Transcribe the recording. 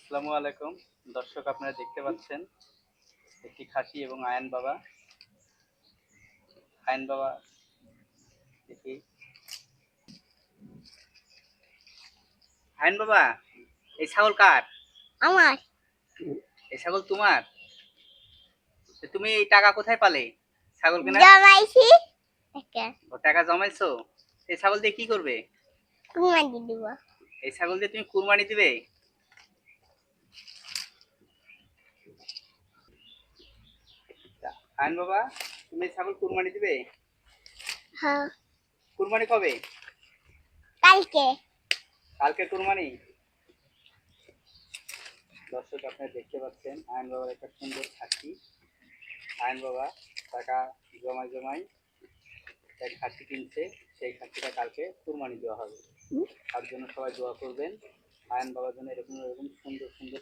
আসসালামু আলাইকুম দর্শক, আপনারা দেখতে পাচ্ছেন একটি খাসি এবং আয়ন বাবা দেখি। আয়ন বাবা, এই ছাগল কার? আমার। এই ছাগল তোমার? তো তুমি এই টাকা কোথায় পালে ছাগল কেনার? জমাইছি একটা ও, টাকা জমাইছো? এই ছাগল দিয়ে কি করবে? কুরবানি দিব। এই ছাগল দিয়ে তুমি কুরবানি দিবে? তা, আয়ন বাবা, তুমি এই ছাগল কুরবানি দিবে? হ্যাঁ, কুরবানি কবে? কালকে। কালকে কুরবানি। দর্শক, আপনারা দেখতে পাচ্ছেন আয়ন বাবার একটা সুন্দর খাসি। আয়ন বাবা টাকা জমায় জমায় এক খাসি কিনছে, সেই খাসিটা কালকে কুরবানি দেওয়া হবে। তার জন্য সবাই দোয়া করবেন, আয়ন বাবার জন্য এরকম এরকম সুন্দর সুন্দর